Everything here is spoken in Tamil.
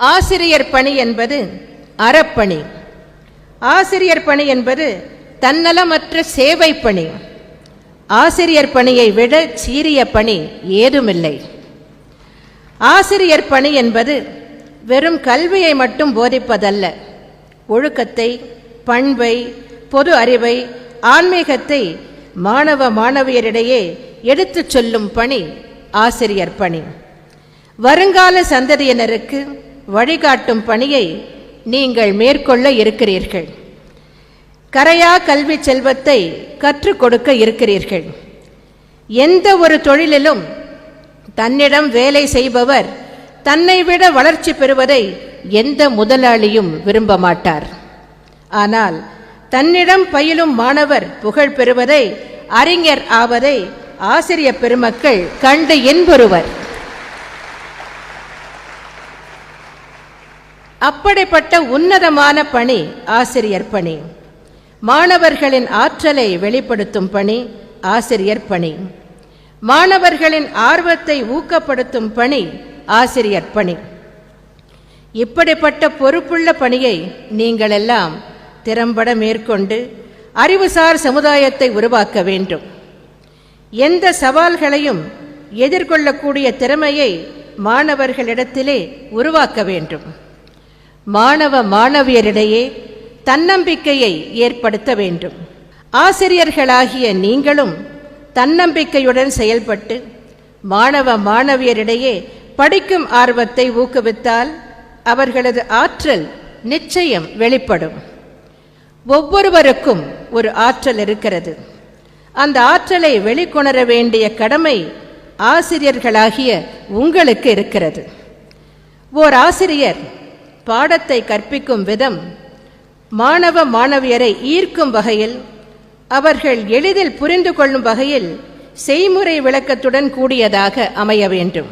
ஆசிரியர் பணி என்பது அறப்பணி. ஆசிரியர் பணி என்பது தன்னலமற்ற சேவை பணி. ஆசிரியர் பணியை விட சீரிய பணி ஏதுமில்லை. ஆசிரியர் பணி என்பது வெறும் கல்வியை மட்டும் போதிப்பதல்ல. ஒழுக்கத்தை, பண்பை, பொது அறிவை, ஆன்மீகத்தை மாணவ மாணவியரிடையே எடுத்துச் சொல்லும் பணி ஆசிரியர் பணி. வருங்கால சந்ததியினருக்கு வழிகாட்டும் பணியை நீங்கள் மேற்கொள்ள இருக்கிறீர்கள். கரையா கல்வி செல்வத்தை கற்றுக் கொடுக்க இருக்கிறீர்கள். எந்த ஒரு தொழிலிலும் தன்னிடம் வேலை செய்பவர் தன்னை விட வளர்ச்சி பெறுவதை எந்த முதலாளியும் விரும்ப மாட்டார். ஆனால் தன்னிடம் பயிலும் மாணவர் புகழ் பெறுவதை, அறிஞர் ஆவதை ஆசிரிய பெருமக்கள் கண்டு இன்புறுவர். அப்படிப்பட்ட உன்னதமான பணி ஆசிரியர் பணி. மாணவர்களின் ஆற்றலை வெளிப்படுத்தும் பணி ஆசிரியர் பணி. மாணவர்களின் ஆர்வத்தை ஊக்கப்படுத்தும் பணி ஆசிரியர் பணி. இப்படிப்பட்ட பொறுப்புள்ள பணியை நீங்கள் எல்லாம் திறம்பட மேற்கொண்டு அறிவுசார் சமுதாயத்தை உருவாக்க வேண்டும். எந்த சவால்களையும் எதிர்கொள்ளக்கூடிய திறமையை மாணவர்களிடத்திலே உருவாக்க வேண்டும். மாணவ மாணவியரிடையே தன்னம்பிக்கையை ஏற்படுத்த வேண்டும். ஆசிரியர்களாகிய நீங்களும் தன்னம்பிக்கையுடன் செயல்பட்டு மாணவ மாணவியரிடையே படிக்கும் ஆர்வத்தை ஊக்குவித்தால் அவர்களது ஆற்றல் நிச்சயம் வெளிப்படும். ஒவ்வொருவருக்கும் ஒரு ஆற்றல் இருக்கிறது. அந்த ஆற்றலை வெளிக்கொணர வேண்டிய கடமை ஆசிரியர்களாகிய உங்களுக்கு இருக்கிறது. ஓர் ஆசிரியர் பாடத்தை கற்பிக்கும் விதம் மாணவ மாணவியரை ஈர்க்கும் வகையில், அவர்கள் எளிதில் புரிந்து கொள்ளும் வகையில் செய்முறை விளக்கத்துடன் கூடியதாக அமைய வேண்டும்.